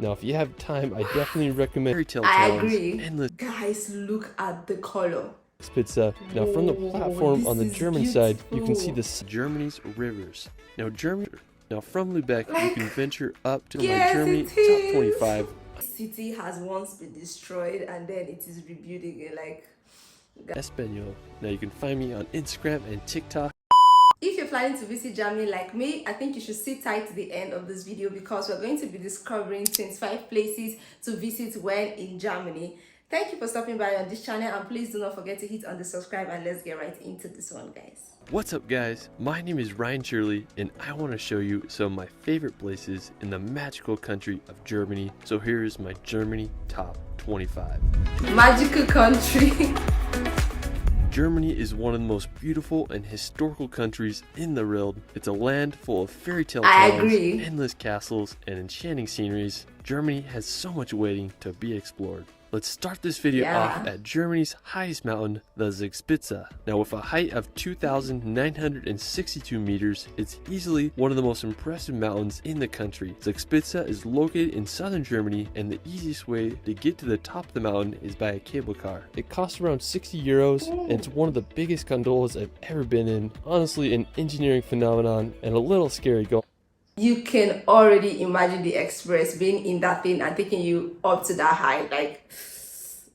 Now, if you have time, I definitely recommend fairy tale I towns, agree. endless Guys, look at the color. pizza. Now, from the platform on the this is German side, you can see beautiful. Germany's rivers. Now from Lubec, you can venture up to my Yes, Germany it top is. 25. City has once been destroyed and then it is rebuilt again. Like, Espanol. Now you can find me on Instagram and TikTok. if you're planning to visit Germany like me, I think you should sit tight to the end of this video because we're going to be discovering 25 places to visit when in Germany. Thank you for stopping by on this channel, and please do not forget to hit on the subscribe, and let's get right into this one, guys. What's up, guys? My name is Ryan Shirley, and I want to show you some of my favorite places in the magical country of Germany. So here's my Germany top 25. Magical country. Germany is one of the most beautiful and historical countries in the world. It's a land full of fairy tale I towns, agree. endless castles, and enchanting sceneries. Germany has so much waiting to be explored. Let's start this video off at Germany's highest mountain, the Zugspitze. Now, with a height of 2,962 meters, it's easily one of the most impressive mountains in the country. Zugspitze is located in southern Germany, and the easiest way to get to the top of the mountain is by a cable car. It costs around 60 euros, and it's one of the biggest gondolas I've ever been in. Honestly, an engineering phenomenon and a little scary going. You can already imagine the express being in that thing and taking you up to that height. Like,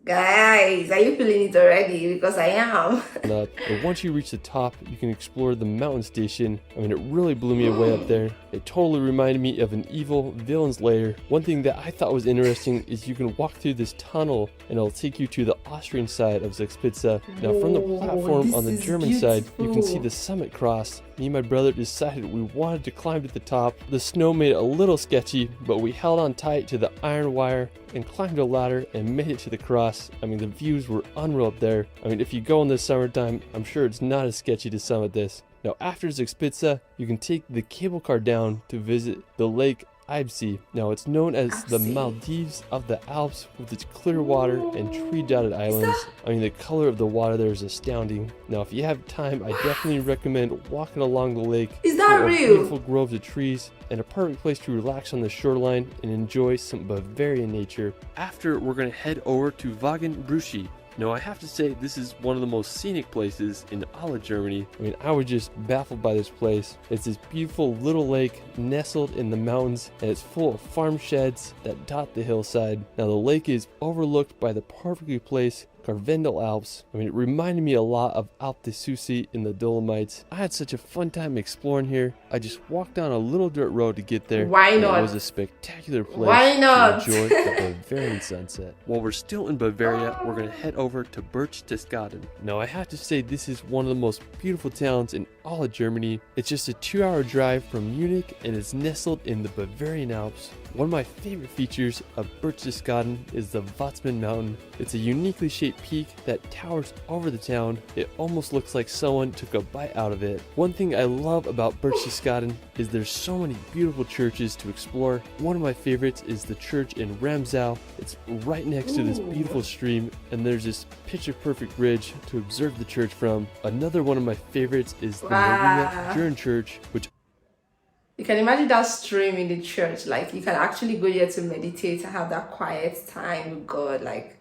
guys, are you feeling it already? Because I am. But once you reach the top, you can explore the mountain station. I mean, it really blew me away up there. It totally reminded me of an evil villain's lair. One thing that I thought was interesting is you can walk through this tunnel and it'll take you to the Austrian side of Zugspitze. Now, from the platform on the German side, you can see the summit cross. Me and my brother decided we wanted to climb to the top. The snow made it a little sketchy, but we held on tight to the iron wire and climbed a ladder and made it to the cross. I mean, the views were unreal up there. I mean, if you go in the summertime, I'm sure it's not as sketchy to summit this. Now, after Zugspitze, you can take the cable car down to visit the lake Eibsee. Now, it's known as the Maldives of the Alps with its clear water and tree-dotted islands. I mean, the color of the water there is astounding. Now, if you have time, I definitely recommend walking along the lake. Is that real? Beautiful groves of trees and a perfect place to relax on the shoreline and enjoy some Bavarian nature. After, we're going to head over to Wagenbrüche. Now, I have to say, this is one of the most scenic places in all of Germany. I mean, I was just baffled by this place. It's this beautiful little lake nestled in the mountains, and it's full of farm sheds that dot the hillside. Now, the lake is overlooked by the perfectly placed Karwendel Alps. I mean, it reminded me a lot of Alpe d'Huez in the Dolomites. I had such a fun time exploring here. I just walked down a little dirt road to get there. Why not? It was a spectacular place Why not? to enjoy the Bavarian sunset. While we're still in Bavaria, we're going to head over to Berchtesgaden. Now, I have to say, this is one of the most beautiful towns in all of Germany. It's just a 2-hour drive from Munich, and it's nestled in the Bavarian Alps. One of my favorite features of Berchtesgaden is the Watzmann Mountain. It's a uniquely shaped peak that towers over the town. It almost looks like someone took a bite out of it. One thing I love about Berchtesgaden is there's so many beautiful churches to explore. One of my favorites is the church in Ramsau. It's right next to this beautiful stream, and there's this picture-perfect ridge to observe the church from. Another one of my favorites is the Maria Jern Church, which You can imagine that stream in the church. Like, you can actually go here to meditate and have that quiet time with God. Like,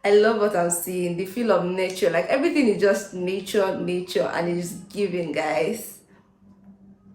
I love what I'm seeing. The feel of nature. Like, everything is just nature, and it's giving, guys.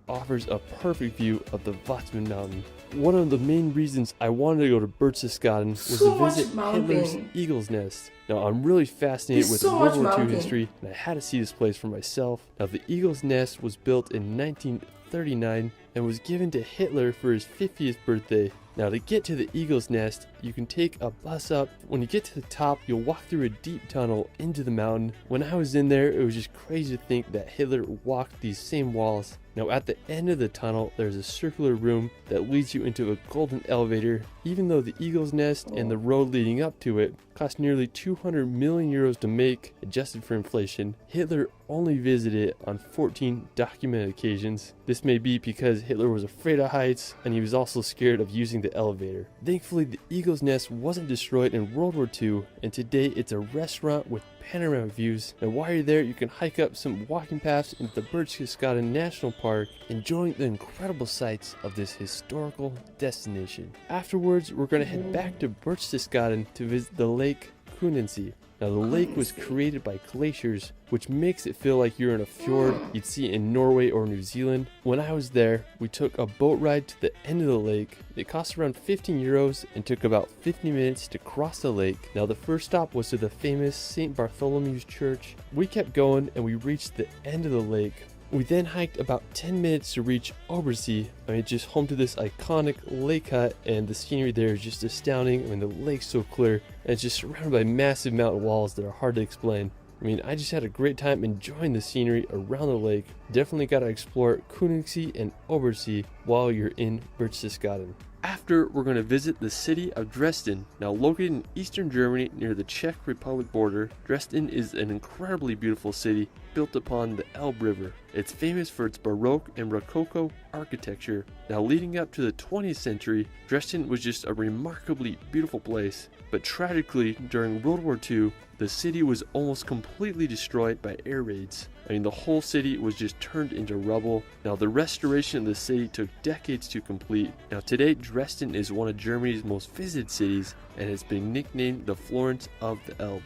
offers a perfect view of the Watzmann Mountain. One of the main reasons I wanted to go to Berchtesgaden was to visit Hitler's Eagle's Nest. Now, I'm really fascinated with World War II history, and I had to see this place for myself. Now, the Eagle's Nest was built in 1939 and was given to Hitler for his 50th birthday. Now, to get to the Eagle's Nest, you can take a bus up. When you get to the top, you'll walk through a deep tunnel into the mountain. When I was in there, it was just crazy to think that Hitler walked these same walls. Now, at the end of the tunnel, there's a circular room that leads you into a golden elevator. Even though the Eagle's Nest and the road leading up to it cost nearly 200 million euros to make, adjusted for inflation, Hitler only visited it on 14 documented occasions. This may be because Hitler was afraid of heights and he was also scared of using the elevator. Thankfully, the Eagle's Nest wasn't destroyed in World War II, and today it's a restaurant with panoramic views. And while you're there, you can hike up some walking paths into the Berchtesgaden National Park, enjoying the incredible sights of this historical destination. Afterwards, we're going to head back to Berchtesgaden to visit the lake Konigssee. Now, the lake was created by glaciers, which makes it feel like you're in a fjord you'd see in Norway or New Zealand. When I was there, we took a boat ride to the end of the lake. It cost around 15 euros and took about 50 minutes to cross the lake. Now, the first stop was to the famous St. Bartholomew's Church. We kept going and we reached the end of the lake. We then hiked about 10 minutes to reach Obersee. Just home to this iconic lake hut, and the scenery there is just astounding. The lake's so clear, and it's just surrounded by massive mountain walls that are hard to explain. I just had a great time enjoying the scenery around the lake. Definitely got to explore Konigssee and Obersee while you're in Berchtesgaden. After, we're going to visit the city of Dresden. Now, located in eastern Germany near the Czech Republic border, Dresden is an incredibly beautiful city built upon the Elbe River. It's famous for its Baroque and Rococo architecture. Now, leading up to the 20th century, Dresden was just a remarkably beautiful place. But tragically, during World War II, the city was almost completely destroyed by air raids. The whole city was just turned into rubble. Now, the restoration of the city took decades to complete. Now, today, Dresden is one of Germany's most visited cities and has been nicknamed the Florence of the Elbe.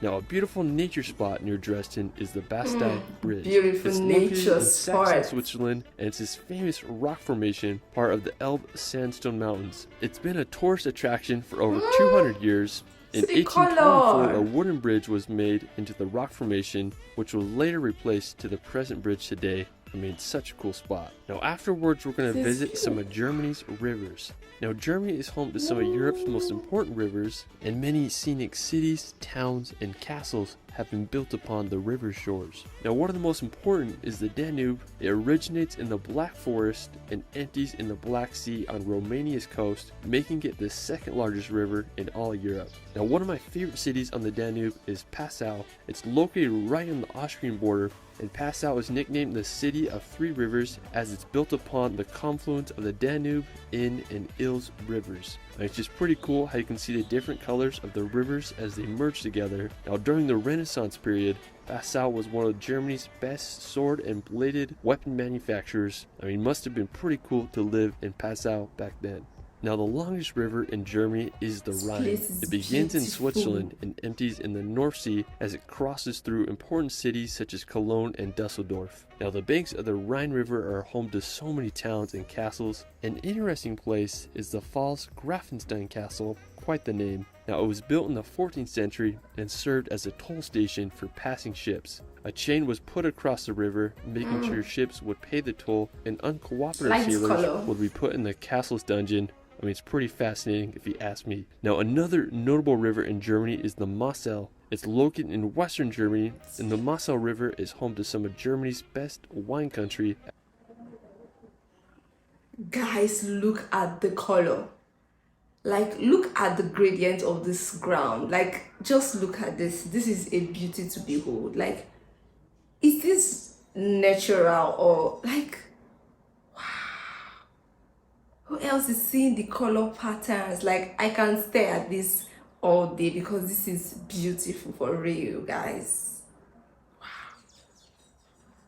Now, a beautiful nature spot near Dresden is the Bastei Bridge. Beautiful it's nature in spot. Saxon, Switzerland, and it's this famous rock formation, part of the Elbe Sandstone Mountains. It's been a tourist attraction for over 200 years. In 1824, a wooden bridge was made into the rock formation, which was later replaced to the present bridge today. Such a cool spot. Now, afterwards, we're going to visit some of Germany's rivers. Now, Germany is home to some of Europe's most important rivers, and many scenic cities, towns, and castles have been built upon the river shores. Now, one of the most important is the Danube. It originates in the Black Forest and empties in the Black Sea on Romania's coast, making it the second largest river in all Europe. Now, one of my favorite cities on the Danube is Passau. It's located right on the Austrian border, and Passau is nicknamed the City of Three Rivers as it's built upon the confluence of the Danube, Inn, and Ilz rivers. It's just pretty cool how you can see the different colors of the rivers as they merge together. Now, during the Renaissance period, Passau was one of Germany's best sword and bladed weapon manufacturers. It must have been pretty cool to live in Passau back then. Now, the longest river in Germany is the Rhine. It begins in Switzerland and empties in the North Sea as it crosses through important cities such as Cologne and Dusseldorf. Now, the banks of the Rhine River are home to so many towns and castles. An interesting place is the Pfalz Grafenstein Castle, quite the name. Now, it was built in the 14th century and served as a toll station for passing ships. A chain was put across the river, making sure ships would pay the toll, and uncooperative sailors would be put in the castle's dungeon. It's pretty fascinating if you ask me. Now, another notable river in Germany is the Mosel. It's located in western Germany, and the Mosel River is home to some of Germany's best wine country. Guys, look at the color. Look at the gradient of this ground. Just look at this. This is a beauty to behold. Is this natural or who else is seeing the color patterns? I can stare at this all day because this is beautiful for real, guys. Wow.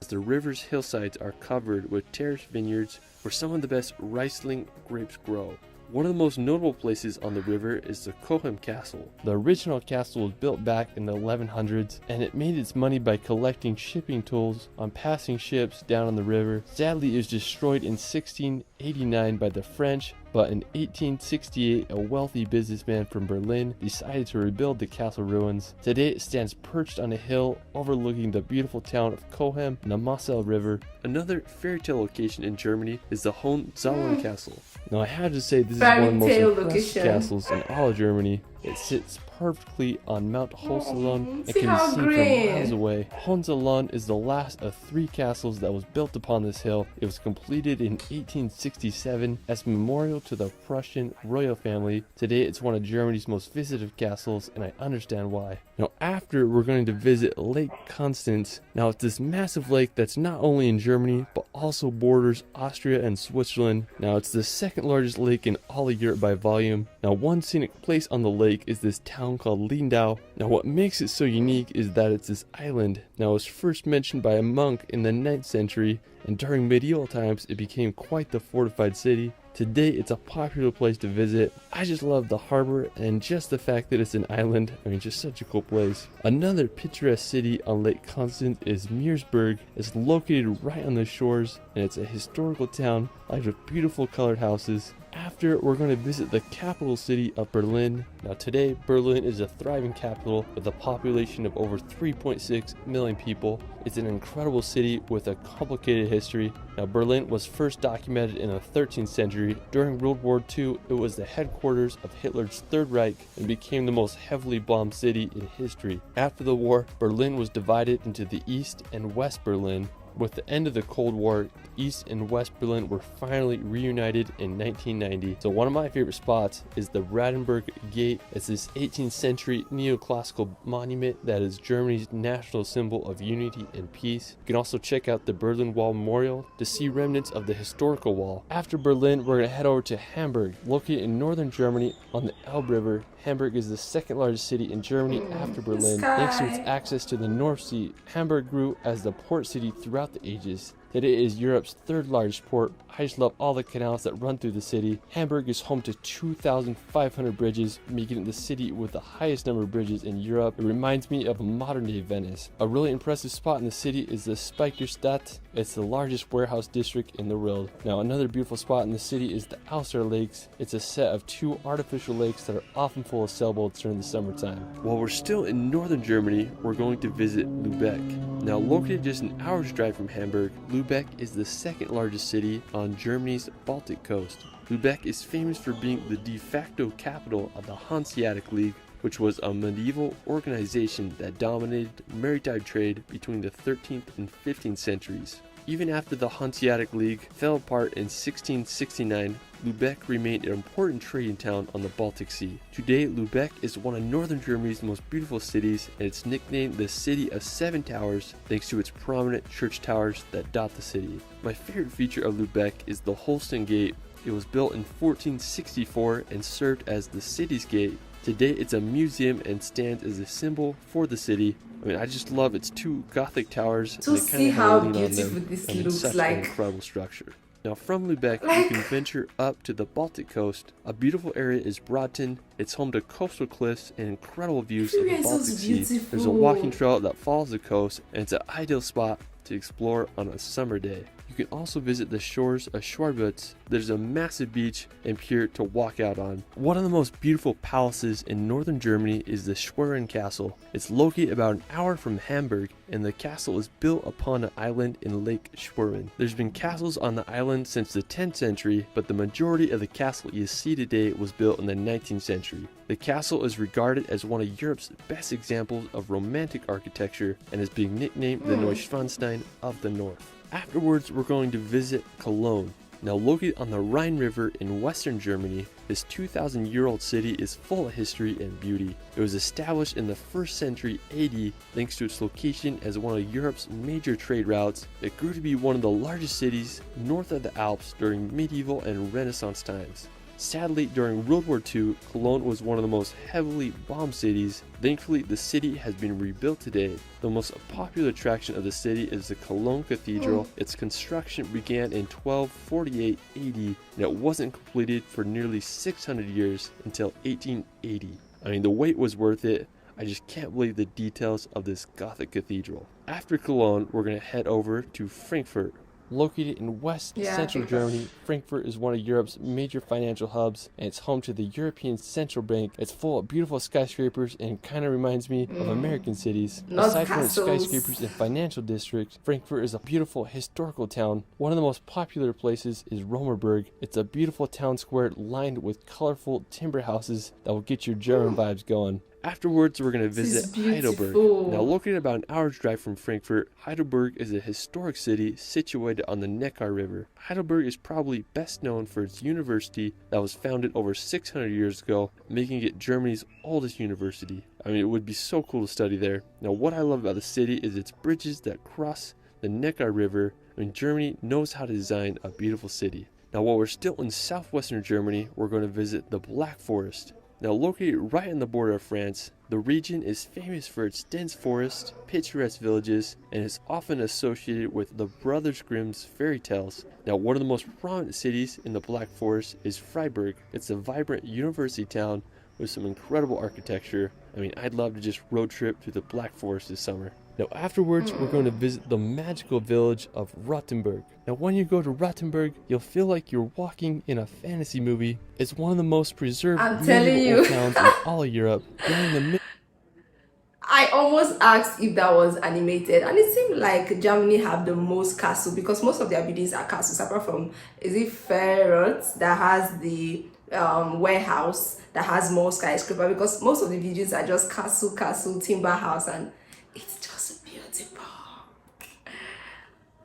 The river's hillsides are covered with terraced vineyards where some of the best Riesling grapes grow. One of the most notable places on the river is the Cochem Castle. The original castle was built back in the 1100s, and it made its money by collecting shipping tolls on passing ships down on the river. Sadly, it was destroyed in 1689 by the French, but in 1868, a wealthy businessman from Berlin decided to rebuild the castle ruins. Today, it stands perched on a hill overlooking the beautiful town of Cochem and the Mosel River. Another fairy tale location in Germany is the Hohenzollern Castle. Now, I have to say this is one of the most impressive castles in all of Germany. It sits perfectly on Mount Hohenzollern and See can how be seen green. from miles away. Hohenzollern is the last of 3 castles that was built upon this hill. It was completed in 1867 as a memorial to the Prussian royal family. Today it's one of Germany's most visited castles, and I understand why. Now after, we're going to visit Lake Constance. Now it's this massive lake that's not only in Germany but also borders Austria and Switzerland. Now it's the second largest lake in all of Europe by volume. Now one scenic place on the lake is this town called Lindau. Now what makes it so unique is that it's this island. Now it was first mentioned by a monk in the 9th century, and during medieval times it became quite the fortified city. Today it's a popular place to visit. I just love the harbor and just the fact that it's an island. I mean, just such a cool place. Another picturesque city on Lake Constance is Meersburg. It's located right on the shores, and it's a historical town lined with beautiful colored houses. After, we're going to visit the capital city of Berlin. Now today, Berlin is a thriving capital with a population of over 3.6 million people. It's an incredible city with a complicated history. Now Berlin was first documented in the 13th century. During World War II, it was the headquarters of Hitler's Third Reich and became the most heavily bombed city in history. After the war, Berlin was divided into the East and West Berlin. With the end of the Cold War, East and West Berlin were finally reunited in 1990. So one of my favorite spots is the Rothenburg Gate. It's this 18th century neoclassical monument that is Germany's national symbol of unity and peace. You can also check out the Berlin Wall Memorial to see remnants of the historical wall. After Berlin, we're going to head over to Hamburg, located in northern Germany on the Elbe River. Hamburg is the second largest city in Germany after Berlin. Thanks to its access to the North Sea, Hamburg grew as the port city throughout the ages. Today it is Europe's third largest port. I just love all the canals that run through the city. Hamburg is home to 2,500 bridges, making it the city with the highest number of bridges in Europe. It reminds me of modern-day Venice. A really impressive spot in the city is the Speicherstadt. It's the largest warehouse district in the world. Now another beautiful spot in the city is the Auster Lakes. It's a set of 2 artificial lakes that are often full of sailboats during the summertime. While we're still in northern Germany, we're going to visit Lubec. Now located just an hour's drive from Hamburg, Lubec is the second largest city on Germany's Baltic coast. Lubec is famous for being the de facto capital of the Hanseatic League, which was a medieval organization that dominated maritime trade between the 13th and 15th centuries. Even after the Hanseatic League fell apart in 1669, Lubec remained an important trading town on the Baltic Sea. Today, Lubec is one of northern Germany's most beautiful cities, and it's nicknamed the City of Seven Towers thanks to its prominent church towers that dot the city. My favorite feature of Lubec is the Holstein Gate. It was built in 1464 and served as the city's gate. Today, it's a museum and stands as a symbol for the city. I mean, I just love its 2 Gothic towers. To and see how beautiful this looks such like. an incredible structure. Now from Lubec, you can venture up to the Baltic coast. A beautiful area is Broughton. It's home to coastal cliffs and incredible views of the Baltic Sea. There's a walking trail that follows the coast, and it's an ideal spot to explore on a summer day. You can also visit the shores of Schwarbutz. There's a massive beach and pier to walk out on. One of the most beautiful palaces in northern Germany is the Schwerin Castle. It's located about an hour from Hamburg, and the castle is built upon an island in Lake Schwerin. There's been castles on the island since the 10th century, but the majority of the castle you see today was built in the 19th century. The castle is regarded as one of Europe's best examples of romantic architecture and is being nicknamed the Neuschwanstein of the North. Afterwards, we're going to visit Cologne. Now located on the Rhine River in western Germany, this 2,000-year-old city is full of history and beauty. It was established in the 1st century AD thanks to its location as one of Europe's major trade routes. It grew to be one of the largest cities north of the Alps during medieval and Renaissance times. Sadly, during World War II, Cologne was one of the most heavily bombed cities. Thankfully, the city has been rebuilt today. The most popular attraction of the city is the Cologne Cathedral. Its construction began in 1248 AD, and it wasn't completed for nearly 600 years until 1880. I mean, the wait was worth it. I just can't believe the details of this Gothic cathedral. After Cologne, we're going to head over to Frankfurt. Located in West Yeah, I Central think so. Germany, Frankfurt is one of Europe's major financial hubs, and it's home to the European Central Bank. It's full of beautiful skyscrapers and kind of reminds me of American cities. Not Aside from its castles. skyscrapers and financial districts, Frankfurt is a beautiful historical town. One of the most popular places is Rothenburg. It's a beautiful town square lined with colorful timber houses that will get your German vibes going. Afterwards, we're going to This is visit Heidelberg. beautiful. Now, located about an hour's drive from Frankfurt, Heidelberg is a historic city situated on the Neckar River. Heidelberg is probably best known for its university that was founded over 600 years ago, making it Germany's oldest university. I mean, it would be so cool to study there. Now, what I love about the city is its bridges that cross the Neckar River. I mean, Germany knows how to design a beautiful city. Now, while we're still in southwestern Germany, we're going to visit the Black Forest. Now, located right on the border of France, the region is famous for its dense forest, picturesque villages, and is often associated with the Brothers Grimm's fairy tales. Now, one of the most prominent cities in the Black Forest is Freiburg. It's a vibrant university town with some incredible architecture. I mean, I'd love to just road trip through the Black Forest this summer. Now, afterwards, we're going to visit the magical village of Rothenburg. Now, when you go to Rothenburg, you'll feel like you're walking in a fantasy movie. It's one of the most preserved I'm telling medieval you. towns in all of Europe. During the I almost asked if that was animated, and it seemed like Germany have the most castle because most of their buildings are castles, apart from, is it Ferrot that has the warehouse that has more skyscraper, because most of the buildings are just castle, timber house, and it's just beautiful.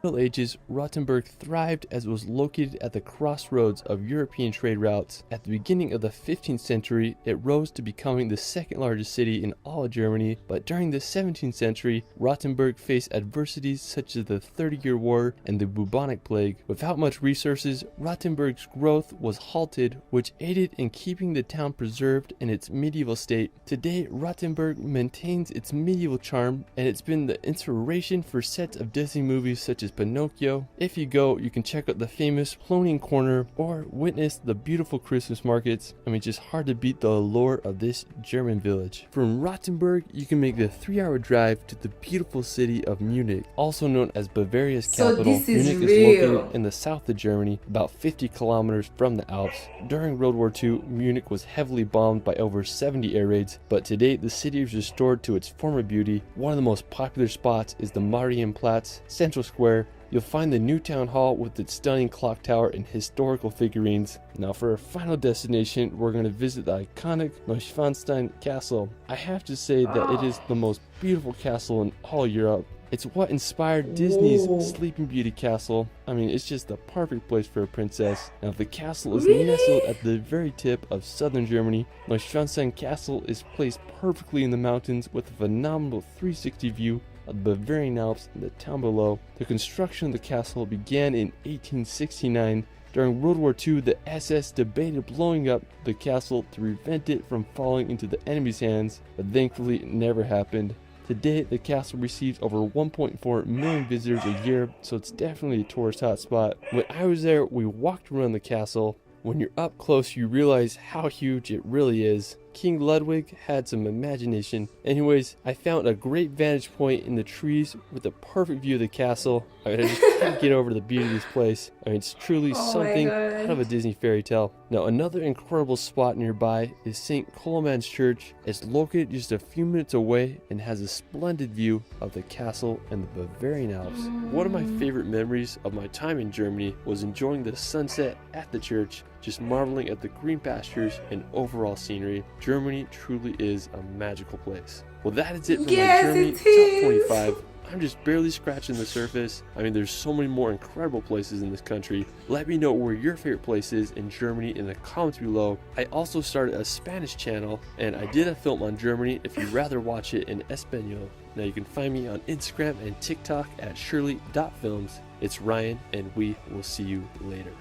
Middle Ages, Rothenburg thrived as it was located at the crossroads of European trade routes. At the beginning of the 15th century, it rose to becoming the second largest city in all of Germany, but during the 17th century, Rothenburg faced adversities such as the 30-Year War and the bubonic plague. Without much resources, Rothenburg's growth was halted, which aided in keeping the town preserved in its medieval state. Today, Rothenburg maintains its medieval charm, and it's been the inspiration for sets of Disney movies such as Pinocchio. If you go, you can check out the famous Cloning Corner or witness the beautiful Christmas markets. I mean, just hard to beat the allure of this German village. From Rothenburg, you can make the 3-hour drive to the beautiful city of Munich, also known as Bavaria's capital. This is Munich real. is located in the south of Germany, about 50 kilometers from the Alps. During World War II, Munich was heavily bombed by over 70 air raids, but today the city is restored to its former beauty. One of the most popular spots is the Marienplatz Central Square. You'll find the new town hall with its stunning clock tower and historical figurines. Now, for our final destination, we're going to visit the iconic Neuschwanstein castle. I have to say that it is the most beautiful castle in all Europe. It's what inspired Disney's Whoa. Sleeping Beauty castle. I mean, it's just the perfect place for a princess. Now, the castle is Really? nestled at the very tip of southern Germany. Neuschwanstein Castle is placed perfectly in the mountains with a phenomenal 360 view of the Bavarian Alps and the town below. The construction of the castle began in 1869. During World War II, the SS debated blowing up the castle to prevent it from falling into the enemy's hands, but thankfully it never happened. Today, the castle receives over 1.4 million visitors a year, so it's definitely a tourist hotspot. When I was there, we walked around the castle. When you're up close, you realize how huge it really is. King Ludwig had some imagination. Anyways, I found a great vantage point in the trees with a perfect view of the castle. I mean, I just can't get over the beauty of this place. I mean, it's truly something out of a Disney fairy tale. Now, another incredible spot nearby is St. Coloman's Church. It's located just a few minutes away and has a splendid view of the castle and the Bavarian Alps. One of my favorite memories of my time in Germany was enjoying the sunset at the church, just marveling at the green pastures and overall scenery. Germany truly is a magical place. Well, that is it for my Germany Top 25. I'm just barely scratching the surface. I mean, there's so many more incredible places in this country. Let me know where your favorite place is in Germany in the comments below. I also started a Spanish channel, and I did a film on Germany if you'd rather watch it in Espanol. Now you can find me on Instagram and TikTok at shirley.films. It's Ryan, and we will see you later.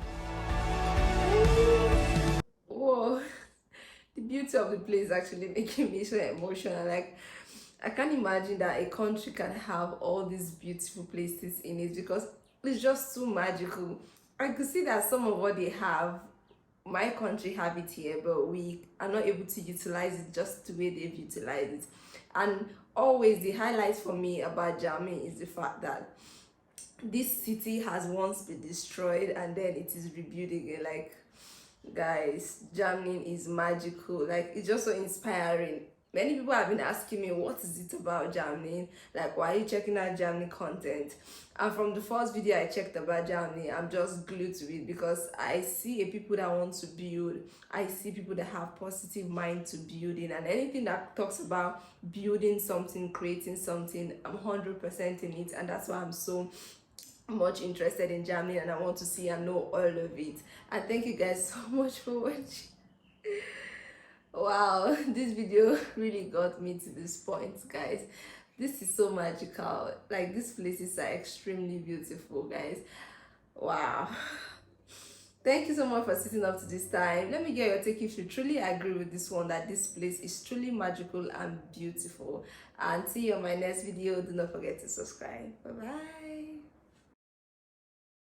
Whoa, the beauty of the place is actually making me so emotional. Like, I can't imagine that a country can have all these beautiful places in it because it's just too magical. I could see that some of what they have, my country have it here, but we are not able to utilize it just the way they've utilized it. And always the highlight for me about Germany is the fact that this city has once been destroyed and then it is rebuilt again. Like, guys, Germany is magical. Like, it's just so inspiring. Many people have been asking me, what is it about Germany? Like, why are you checking out Germany content? And from the first video I checked about Germany, I'm just glued to it because I see people that want to build. I see people that have positive mind to building, and anything that talks about building something, creating something, I'm 100% in it. And that's why I'm so much interested in Germany, and I want to see and know all of it. And thank you guys so much for watching. Wow, this video really got me to this point, guys. This is so magical. Like, these places are extremely beautiful, guys. Wow. Thank you so much for sitting up to this time. Let me get your take if you truly agree with this one, that this place is truly magical and beautiful. And see you on my next video. Do not forget to subscribe. Bye bye.